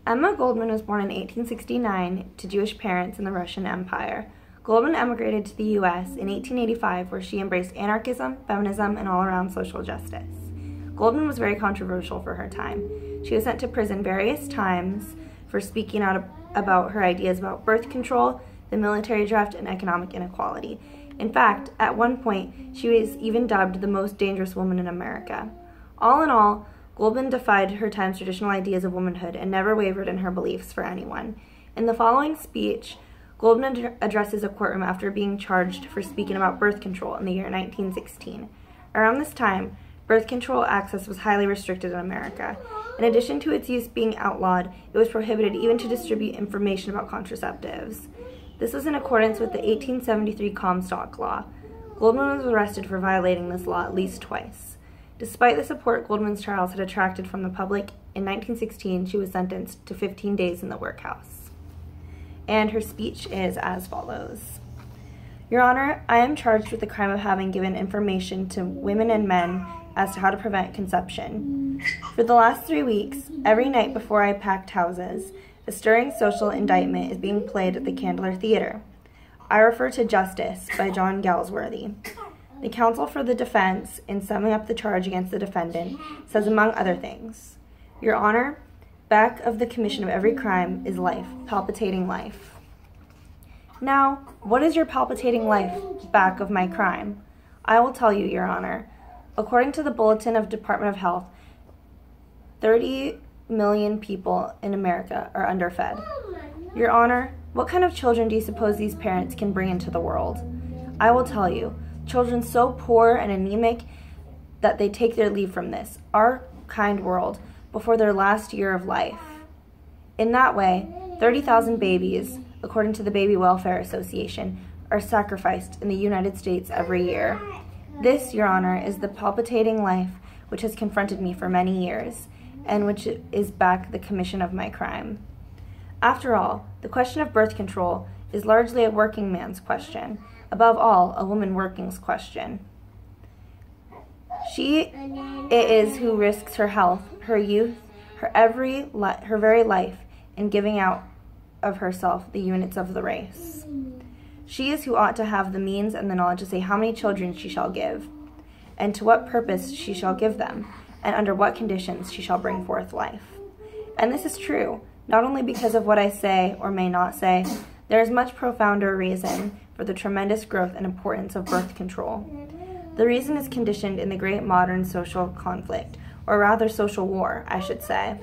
Emma Goldman was born in 1869 to Jewish parents in the Russian Empire. Goldman emigrated to the U.S. in 1885, where she embraced anarchism, feminism, and all-around social justice. Goldman was very controversial for her time. She was sent to prison various times for speaking out about her ideas about birth control, the military draft, and economic inequality. In fact, at one point, she was even dubbed the most dangerous woman in America. All in all, Goldman defied her time's traditional ideas of womanhood and never wavered in her beliefs for anyone. In the following speech, Goldman addresses a courtroom after being charged for speaking about birth control in the year 1916. Around this time, birth control access was highly restricted in America. In addition to its use being outlawed, it was prohibited even to distribute information about contraceptives. This was in accordance with the 1873 Comstock Law. Goldman was arrested for violating this law at least twice. Despite the support Goldman's trials had attracted from the public, in 1916 she was sentenced to 15 days in the workhouse. And her speech is as follows. Your Honor, I am charged with the crime of having given information to women and men as to how to prevent conception. For the last 3 weeks, every night before I packed houses, a stirring social indictment is being played at the Candler Theater. I refer to Justice by John Galsworthy. The counsel for the defense, in summing up the charge against the defendant, says among other things, Your Honor, back of the commission of every crime is life, palpitating life. Now, what is your palpitating life back of my crime? I will tell you, Your Honor. According to the Bulletin of Department of Health, 30 million people in America are underfed. Your Honor, what kind of children do you suppose these parents can bring into the world? I will tell you, children so poor and anemic that they take their leave from this, our kind world, before their last year of life. In that way, 30,000 babies, according to the Baby Welfare Association, are sacrificed in the United States every year. This, Your Honor, is the palpitating life which has confronted me for many years, and which is back the commission of my crime. After all, the question of birth control is largely a working man's question, above all, a woman working's question. She it is who risks her health, her youth, her very life in giving out of herself the units of the race. She is who ought to have the means and the knowledge to say how many children she shall give, and to what purpose she shall give them, and under what conditions she shall bring forth life. And this is true, not only because of what I say or may not say. There is much profounder reason for the tremendous growth and importance of birth control. The reason is conditioned in the great modern social conflict, or rather social war, I should say.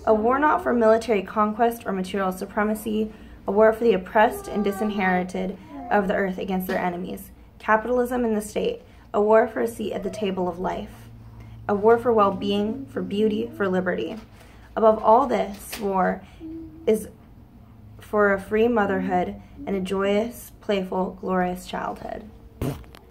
A war not for military conquest or material supremacy, a war for the oppressed and disinherited of the earth against their enemies, capitalism and the state, a war for a seat at the table of life, a war for well-being, for beauty, for liberty. Above all this, war is for a free motherhood and a joyous, playful, glorious childhood.